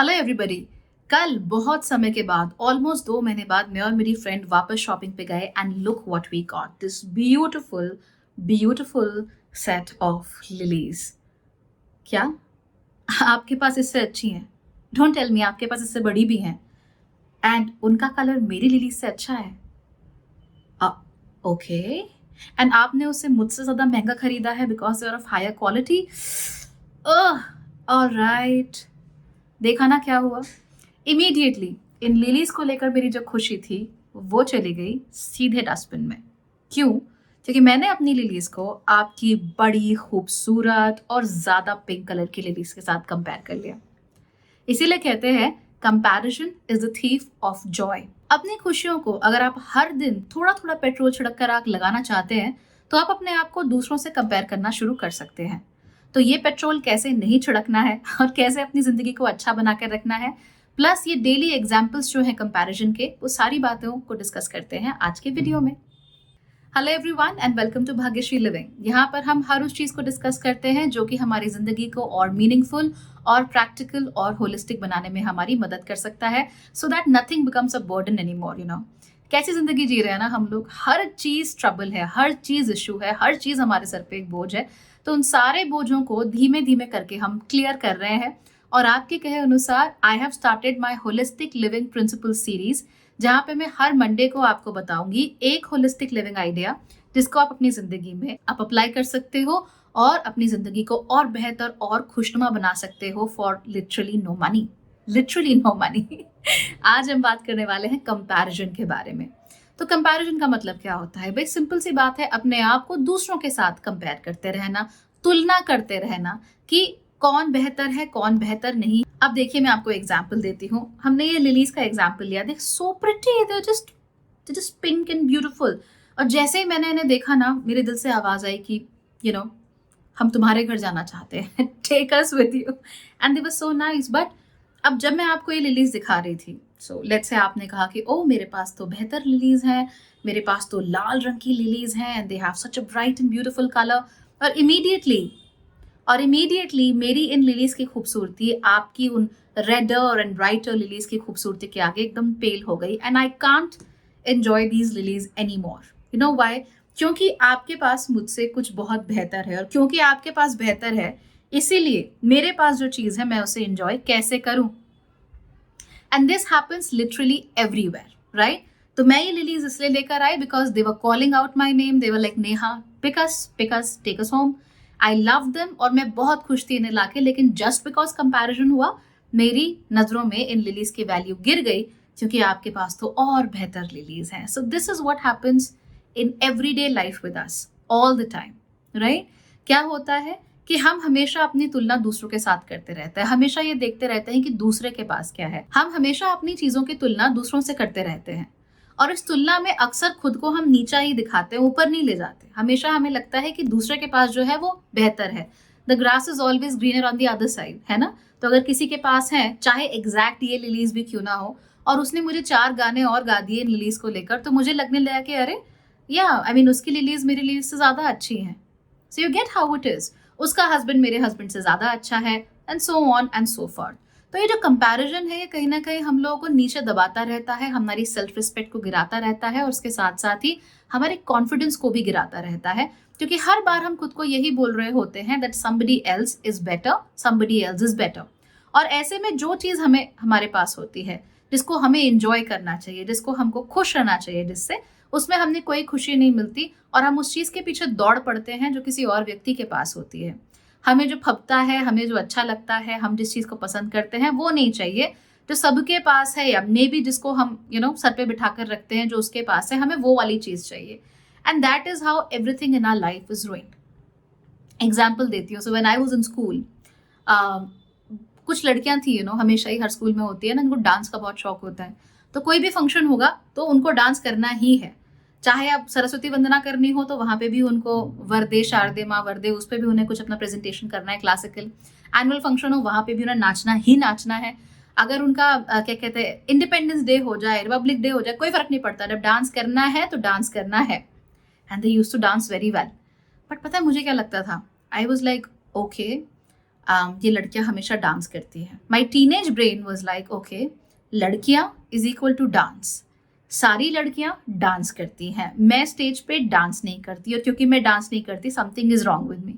Hello everybody. कल बहुत समय के बाद ऑलमोस्ट 2 महीने बाद मैं और मेरी फ्रेंड वापस शॉपिंग पे गए and look what we got, this beautiful beautiful set of lilies. क्या आपके पास इससे अच्छी हैं? डोंट टेल मी आपके पास इससे बड़ी भी हैं एंड उनका कलर मेरी लिलीज से अच्छा है। ओके, एंड आपने उसे मुझसे ज्यादा महंगा खरीदा है because you're of higher quality. Alright, देखा ना क्या हुआ। इमीडिएटली इन लिलीज को लेकर मेरी जो खुशी थी वो चली गई सीधे डस्टबिन में। क्यों? क्योंकि मैंने अपनी लिलीज को आपकी बड़ी खूबसूरत और ज्यादा पिंक कलर की लिलीज के साथ कंपेयर कर लिया। इसीलिए कहते हैं comparison is the thief of Joy. अपनी खुशियों को अगर आप हर दिन थोड़ा थोड़ा पेट्रोल छिड़क कर आग लगाना चाहते हैं तो आप अपने आप को दूसरों से कंपेयर करना शुरू कर सकते हैं। तो ये पेट्रोल कैसे नहीं छिड़कना है और कैसे अपनी जिंदगी को अच्छा बना कर रखना है, प्लस ये डेली एग्जाम्पल्स जो है कंपैरिजन के, वो सारी बातों को डिस्कस करते हैं आज के वीडियो में। Hello everyone and welcome to Bhagyashree living. यहाँ पर हम हर उस चीज को डिस्कस करते हैं जो कि हमारी जिंदगी को और मीनिंगफुल और प्रैक्टिकल और होलिस्टिक बनाने में हमारी मदद कर सकता है, so that nothing becomes a burden any more. You know, कैसी जिंदगी जी रहे हैं ना हम लोग, हर चीज ट्रबल है, हर चीज इशू है, हर चीज हमारे सर पे एक बोझ है। तो उन सारे बोझों को धीमे धीमे करके हम क्लियर कर रहे हैं और आपके कहे अनुसार I have started my holistic living principle series, जहां पे मैं हर मंडे को आपको बताऊंगी एक होलिस्टिक लिविंग आइडिया जिसको आप अपनी जिंदगी में आप अप्लाई कर सकते हो और अपनी जिंदगी को और बेहतर और खुशनुमा बना सकते हो for literally no money. Literally no money. आज हम बात करने वाले हैं कंपैरिजन के बारे में। तो कंपैरिजन का मतलब क्या होता है भाई? सिंपल सी बात है, अपने आप को दूसरों के साथ कंपेयर करते रहना, तुलना करते रहना कि कौन बेहतर है कौन बेहतर नहीं। अब देखिए, मैं आपको एग्जांपल देती हूँ। हमने ये लिलीज का एग्जांपल लिया, देख so pretty, they just pink and beautiful. और जैसे ही मैंने इन्हें देखा ना, मेरे दिल से आवाज आई कि यू नो, हम तुम्हारे घर जाना चाहते हैं, take us with you. And they were so nice. But अब जब मैं आपको ये लिलीज दिखा रही थी, सो लेट्स से आपने कहा कि ओ मेरे पास तो बेहतर लिलीज हैं, मेरे पास तो लाल रंग की लिलीज हैं and they have such a bright and beautiful colour. और इमीडिएटली मेरी इन लिलीज की खूबसूरती आपकी उन रेडर एंड ब्राइटर लिलीज की खूबसूरती के आगे एकदम पेल हो गई and I can't enjoy these lilies any more. You know why? क्योंकि आपके पास मुझसे कुछ बहुत बेहतर है, और क्योंकि आपके पास बेहतर है इसीलिए मेरे पास जो चीज है मैं उसे एंजॉय कैसे करूं। And this happens literally everywhere, right? तो मैं ये लिलीज इसलिए लेकर आई because they were calling out my name, they were like Neha pick us take us home. I love them और मैं बहुत खुश थी इन्हें लाके, लेकिन जस्ट बिकॉज कंपैरिजन हुआ मेरी नजरों में इन लिलीज की वैल्यू गिर गई क्योंकि आपके पास तो और बेहतर लिलीज हैं। So this is what happens in everyday life with us all the time, right? क्या होता है कि हम हमेशा अपनी तुलना दूसरों के साथ करते रहते हैं, हमेशा ये देखते रहते हैं कि दूसरे के पास क्या है। हम हमेशा अपनी चीजों की तुलना दूसरों से करते रहते हैं और इस तुलना में अक्सर खुद को हम नीचा ही दिखाते हैं, ऊपर नहीं ले जाते। हमेशा हमें लगता है कि दूसरे के पास जो है वो बेहतर है। The grass is always greener on the other side, है ना? तो अगर किसी के पास है, चाहे एग्जैक्ट ये लिलीज भी क्यों ना हो, और उसने मुझे 4 गाने और गा दिए इन लिलीज को लेकर, तो मुझे लगने लगा कि अरे या आई मीन उसकी लिलीज मेरी लिलीज से ज्यादा अच्छी हैं। So you get how it is. उसका हस्बैंड मेरे हस्बैंड से ज्यादा अच्छा है and so on and so forth. तो ये जो कंपैरिजन है, ये कहीं ना कहीं हम लोगों को नीचे दबाता रहता है, हमारी सेल्फ रिस्पेक्ट को गिराता रहता है और उसके साथ साथ ही हमारे कॉन्फिडेंस को भी गिराता रहता है, क्योंकि हर बार हम खुद को यही बोल रहे होते हैं that somebody else is better, somebody else is better। और ऐसे में जो चीज हमें हमारे पास होती है, जिसको हमें एंजॉय करना चाहिए, जिसको हमको खुश रहना चाहिए, जिससे उसमें हमें कोई खुशी नहीं मिलती और हम उस चीज के पीछे दौड़ पड़ते हैं जो किसी और व्यक्ति के पास होती है। हमें जो फबता है, हमें जो अच्छा लगता है, हम जिस चीज को पसंद करते हैं वो नहीं चाहिए जो सबके पास है, या मे बी जिसको हम सर पे बिठा कर रखते हैं जो उसके पास है, हमें वो वाली चीज चाहिए। And that is how everything in our life is ruined. Example देती हूँ। So when I was in school, कुछ लड़कियां थी हमेशा ही हर स्कूल में होती है ना, उनको डांस का बहुत शौक होता है। तो कोई भी फंक्शन होगा तो उनको डांस करना ही है। चाहे अब सरस्वती वंदना करनी हो तो वहां पे भी उनको वरदे शारदे माँ वरदे, उस पर भी उन्हें कुछ अपना प्रेजेंटेशन करना है क्लासिकल। एनुअल फंक्शन हो वहां पे भी उन्हें नाचना ही नाचना है। अगर उनका क्या कहते हैं इंडिपेंडेंस डे हो जाए, रिपब्लिक डे हो जाए, कोई फर्क नहीं पड़ता, जब डांस करना है तो डांस करना है। And they used to dance very well. But पता है मुझे क्या लगता था? आई वॉज लाइक ओके, ये लड़कियां हमेशा डांस करती हैं. My teenage brain was like okay, लड़कियां इज इक्वल टू डांस. सारी लड़कियां डांस करती हैं, मैं स्टेज पे डांस नहीं करती, और क्योंकि मैं डांस नहीं करती something is wrong with me.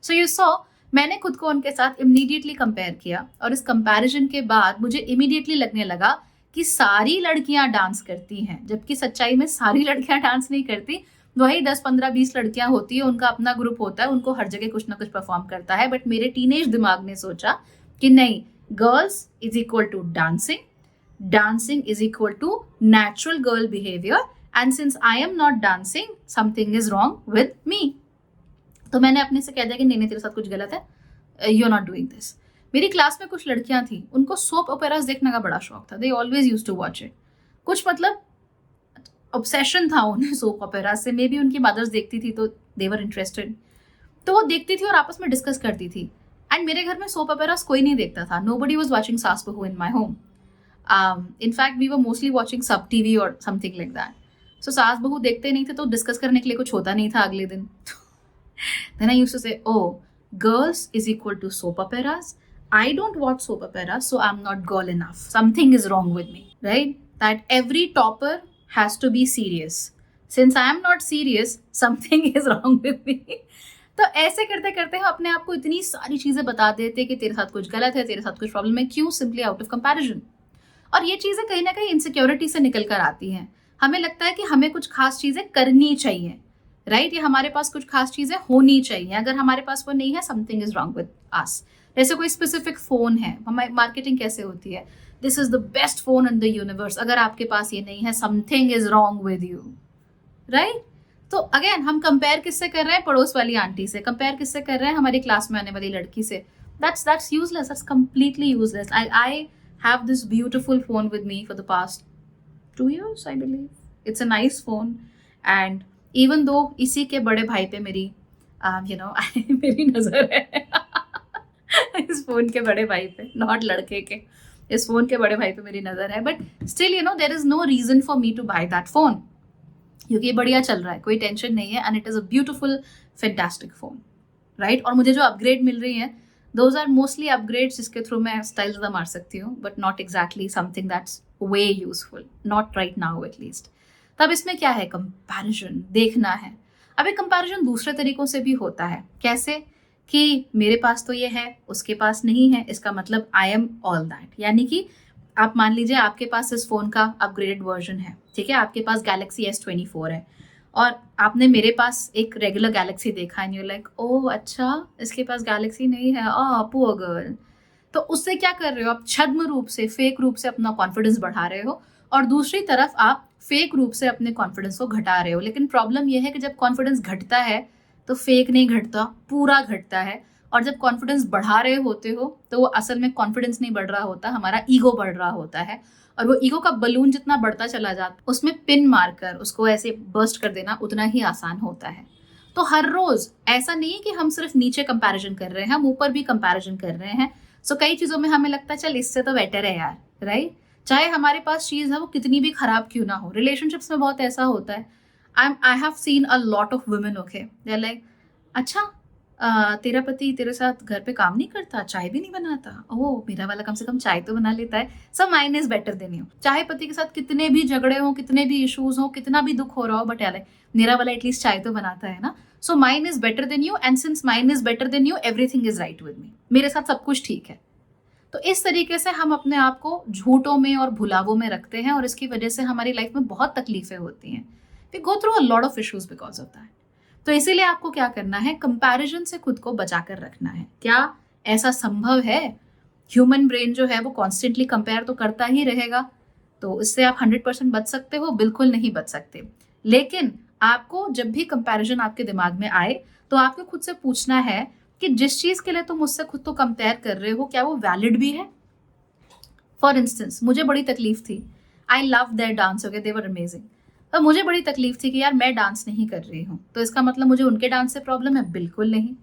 So you saw, मैंने खुद को उनके साथ इमीडिएटली कंपेयर किया, और इस कंपैरिजन के बाद मुझे इमीडिएटली लगने लगा कि सारी लड़कियां डांस करती हैं, जबकि सच्चाई में सारी लड़कियां डांस नहीं करती. वही 10, 15, 20 लड़कियां होती है, उनका अपना ग्रुप होता है, उनको हर जगह कुछ ना कुछ परफॉर्म करता है. बट मेरे टीनेज दिमाग ने सोचा कि नहीं, girls is equal to dancing, dancing is equal to natural girl behavior, and since I am not dancing, something is wrong with me. तो मैंने अपने से कह दिया कि नहीं नहीं, तेरे साथ कुछ गलत है, you are not doing this. मेरी क्लास में कुछ लड़कियां थी, उनको सोप ओपेरास देखने का बड़ा शौक था. They always use to watch it. कुछ मतलब ऑब्सेशन था उन्हें सोप ओपेरास से. मे बी उनकी मदर्स देखती थी तो दे वर इंटरेस्टेड, तो वो देखती थी और आपस में डिस्कस करती थी. एंड मेरे घर में सोप ओपेरास कोई नहीं देखता था. Nobody was watching saas bahu in my home. In fact, we were mostly watching sub TV or something like that. So सास बहू देखते नहीं थे, तो डिस्कस करने के लिए कुछ होता नहीं था अगले दिन. Then I used to say, oh, girls is equal to soap operas. I don't watch soap operas, so I'm not girl enough. Something is wrong with me, right? That every topper has to be serious. Since I am not serious, something is wrong with me. तो ऐसे करते करते हम अपने आप को इतनी सारी चीजें बता देते कि तेरे साथ कुछ गलत है, तेरे साथ कुछ प्रॉब्लम है. क्यों? Simply out of comparison. और ये चीजें कहीं ना कहीं इनसिक्योरिटी से निकल कर आती हैं. हमें लगता है कि हमें कुछ खास चीजें करनी चाहिए, राइट? या हमारे पास कुछ खास चीजें होनी चाहिए. अगर हमारे पास वो नहीं है, something is wrong with us. जैसे कोई स्पेसिफिक फोन है, हमारी मार्केटिंग कैसे होती है, this is the best phone in the universe. अगर आपके पास ये नहीं है, something is wrong with you, right? तो अगेन हम कंपेयर किससे कर रहे हैं? पड़ोस वाली आंटी से. कंपेयर किससे कर रहे हैं? हमारी क्लास में आने वाली लड़की से. That's useless. That's completely useless. I have this beautiful phone with me for the past 2 years, I believe. It's a nice phone, and even though इसी के बड़े भाई पे मेरी मेरी नजर है इस फोन के बड़े भाई पे, नॉट लड़के के, इस फोन के बड़े भाई पे मेरी नजर है. But still there is no reason for me to buy that phone, क्योंकि ये बढ़िया चल रहा है, कोई टेंशन नहीं है, and it is a beautiful fantastic phone, right? और मुझे जो अपग्रेड मिल रही है, those are mostly upgrades जिसके थ्रू मैं स्टाइल ज़्यादा मार सकती हूँ, but not exactly something that's way useful, not right now at least. तब इसमें क्या है? कंपैरिजन देखना है. अब एक कंपैरिजन दूसरे तरीकों से भी होता है. कैसे? कि मेरे पास तो ये है, उसके पास नहीं है, इसका मतलब आई एम ऑल दैट. यानी कि आप मान लीजिए आपके पास इस फोन का अपग्रेडेड वर्जन है, ठीक है, आपके पास गैलेक्सी S24 है, और आपने मेरे पास एक रेगुलर गैलेक्सी देखा, एंड यू लाइक, ओह अच्छा, इसके पास गैलेक्सी नहीं है, पुअर गर्ल. तो उससे क्या कर रहे हो? आप छद्म रूप से, फेक रूप से अपना कॉन्फिडेंस बढ़ा रहे हो, और दूसरी तरफ आप फेक रूप से अपने कॉन्फिडेंस को घटा रहे हो. लेकिन प्रॉब्लम यह है कि जब कॉन्फिडेंस घटता है तो फेक नहीं घटता, पूरा घटता है. और जब कॉन्फिडेंस बढ़ा रहे होते हो तो वो असल में कॉन्फिडेंस नहीं बढ़ रहा होता, हमारा ईगो बढ़ रहा होता है. और वो ईगो का बलून जितना बढ़ता चला जाता, उसमें पिन मारकर उसको ऐसे बर्स्ट कर देना उतना ही आसान होता है. तो हर रोज ऐसा नहीं है कि हम सिर्फ नीचे कंपैरिजन कर रहे हैं, हम ऊपर भी कंपैरिजन कर रहे हैं. सो कई चीजों में हमें लगता है चल इससे तो बेटर है यार, राइट? चाहे हमारे पास चीज है वो कितनी भी खराब क्यों ना हो. रिलेशनशिप्स में बहुत ऐसा होता है. I have seen a lot of women, okay, they are like, अच्छा तेरा पति तेरे साथ घर पे काम नहीं करता, चाय भी नहीं बनाता, ओह मेरा वाला कम से कम चाय तो बना लेता है, so mine is better than you. चाहे पति के साथ कितने भी झगड़े हो, कितने भी इश्यूज हो, कितना भी दुख हो रहा हो, बट यार मेरा वाला एटलीस्ट चाय तो बनाता है ना. So mine is better than you, and since mine is better than you, everything is right with me. मेरे साथ सब कुछ ठीक है. तो इस तरीके से हम अपने आप को झूठों में और भुलावों में रखते हैं, और इसकी वजह से हमारी लाइफ में बहुत तकलीफें होती हैं. We go through a lot of issues because of that. तो इसीलिए आपको क्या करना है? कंपैरिजन से खुद को बचा कर रखना है. क्या ऐसा संभव है? ह्यूमन ब्रेन जो है वो कॉन्स्टेंटली कंपेयर तो करता ही रहेगा. तो इससे आप 100% बच सकते हो? बिल्कुल नहीं बच सकते. लेकिन आपको जब भी कंपैरिजन आपके दिमाग में आए तो आपको खुद से पूछना है कि जिस चीज के लिए तुम मुझसे खुद को कंपेयर कर रहे हो, क्या वो वैलिड भी है? फॉर इंस्टेंस, मुझे बड़ी तकलीफ थी. I love their dance, okay, they were amazing. तो मुझे बड़ी तकलीफ थी कि यार मैं डांस नहीं कर रही हूँ, तो इसका मतलब मुझे उनके डांस से प्रॉब्लम है? बिल्कुल नहीं.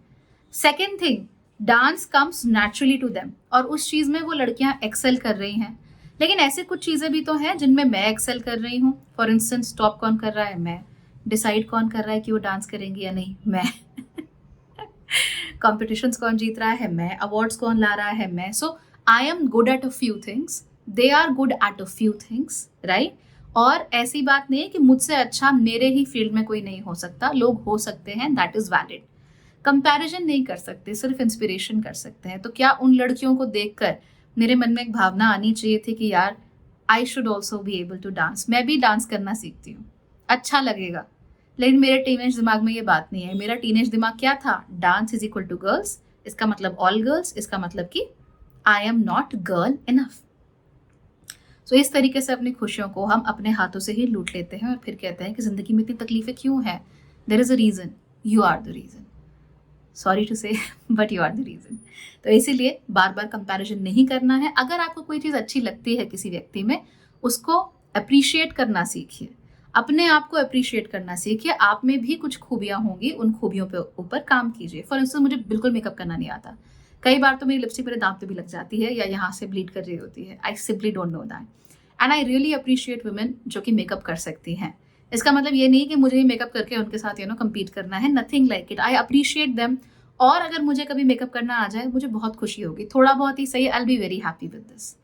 Second thing, dance comes naturally to them, और उस चीज में वो लड़कियां एक्सेल कर रही हैं. लेकिन ऐसे कुछ चीजें भी तो हैं जिनमें मैं एक्सेल कर रही हूँ. फॉर इंस्टेंस, टॉप कौन कर रहा है? मैं. डिसाइड कौन कर रहा है कि वो डांस करेंगी या नहीं? मैं. कॉम्पिटिशन्स कौन जीत रहा है, मैं, अवार्ड्स कौन ला रहा है, मैं. So I am good at a few things, they are good at a few things, right. और ऐसी बात नहीं है कि मुझसे अच्छा मेरे ही फील्ड में कोई नहीं हो सकता, लोग हो सकते हैं, दैट इज वैलिड. कंपैरिजन नहीं कर सकते, सिर्फ इंस्पिरेशन कर सकते हैं. तो क्या उन लड़कियों को देखकर मेरे मन में एक भावना आनी चाहिए थी कि यार I should also be able to dance, मैं भी डांस करना सीखती हूँ, अच्छा लगेगा. लेकिन मेरे टीनेज दिमाग में ये बात नहीं है. मेरा टीनेज दिमाग क्या था, dance is equal to girls, इसका मतलब ऑल गर्ल्स, इसका मतलब कि I am not girl enough. So इस तरीके से अपनी खुशियों को हम अपने हाथों से ही लूट लेते हैं और फिर कहते हैं कि जिंदगी में इतनी तकलीफें क्यों हैं. There is a reason, you are the reason. Sorry to say but you are the reason. तो इसीलिए बार बार कंपैरिजन नहीं करना है. अगर आपको कोई चीज़ अच्छी लगती है किसी व्यक्ति में, उसको अप्रिशिएट करना सीखिए, अपने आप को अप्रिशिएट करना सीखिए. आप में भी कुछ खूबियां होंगी, उन खूबियों पे ऊपर काम कीजिए. फॉर इंस्टेंस मुझे बिल्कुल मेकअप करना नहीं आता. कई बार तो मेरी लिपस्टिक मेरे दांत पे भी लग जाती है या यहाँ से ब्लीड कर रही होती है. I simply don't know that. And I really appreciate women जो कि मेकअप कर सकती हैं. इसका मतलब ये नहीं कि मुझे ही मेकअप करके उनके साथ कम्पीट करना है. Nothing like it. I appreciate them. और अगर मुझे कभी मेकअप करना आ जाए, मुझे बहुत खुशी होगी, थोड़ा बहुत ही सही, I will be very happy with this.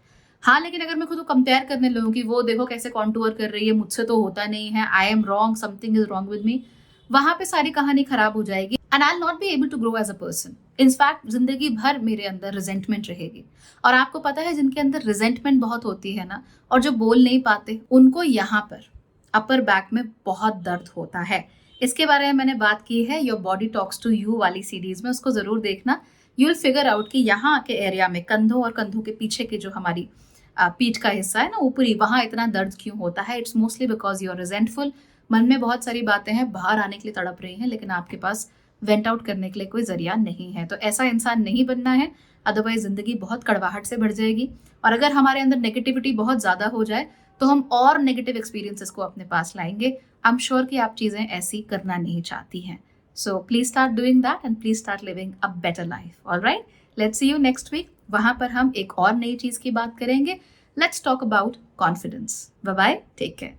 हाँ, लेकिन अगर मैं खुद को कंपेयर करने लगूँ कि वो देखो कैसे कॉन्टूर कर रही है, मुझसे तो होता नहीं है, I am wrong, something is wrong with me, वहां पे सारी कहानी खराब हो जाएगी. And I will not be able to grow as a person. In fact जिंदगी भर मेरे अंदर रिजेंटमेंट रहेगी. और आपको पता है, जिनके अंदर रिजेंटमेंट बहुत होती है ना, और जो बोल नहीं पाते, उनको यहाँ पर अपर बैक में बहुत दर्द होता है. इसके बारे में मैंने बात की है your body talks to you वाली सीरीज में, उसको जरूर देखना. यू विल फिगर आउट कि यहाँ के एरिया में, कंधों और कंधों के पीछे के जो हमारी पीठ का हिस्सा है ना, ऊपरी, वहां इतना दर्द क्यों होता है. It's mostly because you are resentful. मन में बहुत सारी बातें हैं, बाहर आने के लिए तड़प रही हैं, लेकिन आपके पास वेंट आउट करने के लिए कोई जरिया नहीं है. तो ऐसा इंसान नहीं बनना है, अदरवाइज जिंदगी बहुत कड़वाहट से भर जाएगी. और अगर हमारे अंदर नेगेटिविटी बहुत ज्यादा हो जाए, तो हम और नेगेटिव एक्सपीरियंसेस को अपने पास लाएंगे. आई एम श्योर कि आप चीजें ऐसी करना नहीं चाहती हैं. So please start doing that and please start living a better life. Alright, let's see you next week. वहां पर हम एक और नई चीज की बात करेंगे. Let's talk about confidence. Bye bye, take care.